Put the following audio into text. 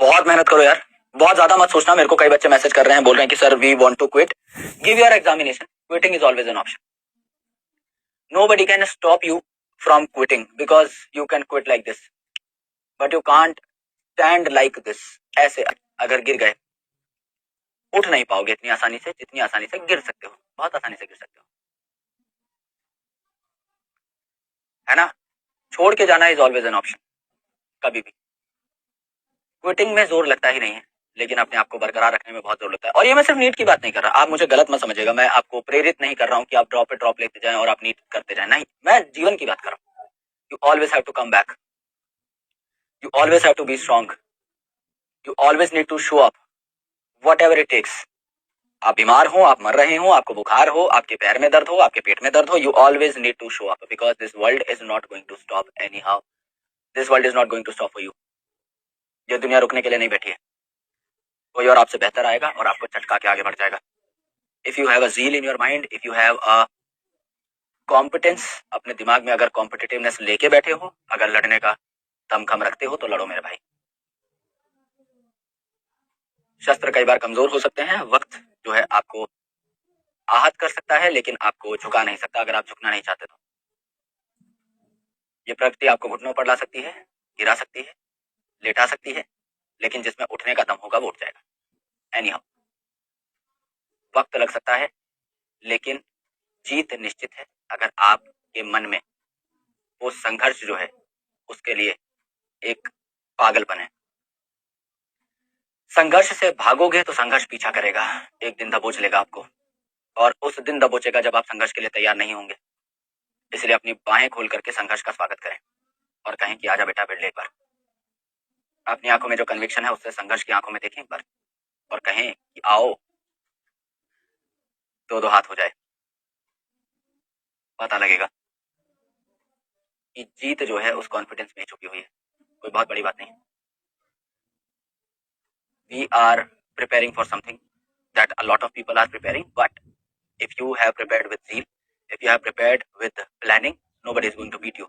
बहुत मेहनत करो यार, बहुत ज्यादा मत सोचना। मेरे को कई बच्चे मैसेज कर रहे हैं, बोल रहे हैं कि sir we want to quit. Give your examination, quitting is always an option. Nobody can stop you from quitting because you can quit like this, but you can't stand like this. ऐसे अगर गिर गए उठ नहीं पाओगे इतनी आसानी से जितनी आसानी से गिर सकते हो, बहुत आसानी से गिर सकते हो, है ना। छोड़ के जाना इज ऑलवेज एन ऑप्शन। कभी भी क्विटिंग में जोर लगता ही नहीं है, लेकिन अपने आप को बरकरार रखने में बहुत जोर लगता है। और ये मैं सिर्फ नीट की बात नहीं कर रहा, आप मुझे गलत मत समझिएगा। मैं आपको प्रेरित नहीं कर रहा हूँ कि आप ड्रॉप पे ड्रॉप लेते जाएं और आप नीट करते जाएं, नहीं, मैं जीवन की बात कर रहा हूँ। You always have to come back, you always have to be strong, you always need to show up whatever it takes. आप बीमार हो, आप मर रहे हो, आपको बुखार हो, आपके पैर में दर्द हो, आपके पेट में दर्द हो, you always need to show up because this world is not going to stop anyhow. This world is not going to stop for you. ये दुनिया रुकने के लिए नहीं बैठी है। कोई और आपसे बेहतर आएगा और आपको चटका के आगे बढ़ जाएगा। If you have a zeal in your mind, if you have a competence, अपने दिमाग में अगर कॉम्पिटिटिवनेस लेके बैठे हो, अगर लड़ने का दमखम रखते हो तो लड़ो मेरे भाई। शस्त्र कई बार कमजोर हो सकते हैं, वक्त जो है आपको आहत कर सकता है, लेकिन आपको झुका नहीं सकता अगर आप झुकना नहीं चाहते तो। ये प्रकृति आपको घुटनों पर ला सकती है, गिरा सकती है, लेटा सकती है, लेकिन जिसमें उठने का दम होगा वो उठ जाएगा। एनी हाउ, वक्त लग सकता है लेकिन जीत निश्चित है अगर आपके मन में वो संघर्ष जो है उसके लिए एक पागलपन है। संघर्ष से भागोगे तो संघर्ष पीछा करेगा, एक दिन दबोच लेगा आपको, और उस दिन दबोचेगा जब आप संघर्ष के लिए तैयार नहीं होंगे। इसलिए अपनी बाहें खोल करके संघर्ष का स्वागत करें और कहें कि आजा बेटा, भिड़ ले एक बार। अपनी आंखों में जो कन्विक्शन है उससे संघर्ष की आंखों में देखें एक बार और कहें कि आओ, दो दो हाथ हो जाए। पता लगेगा कि जीत जो है उस कॉन्फिडेंस में छुपी हुई है, कोई बहुत बड़ी बात नहीं। We are preparing for something that a lot of people are preparing, but if you have prepared with zeal, if you have prepared with planning, nobody is going to beat you.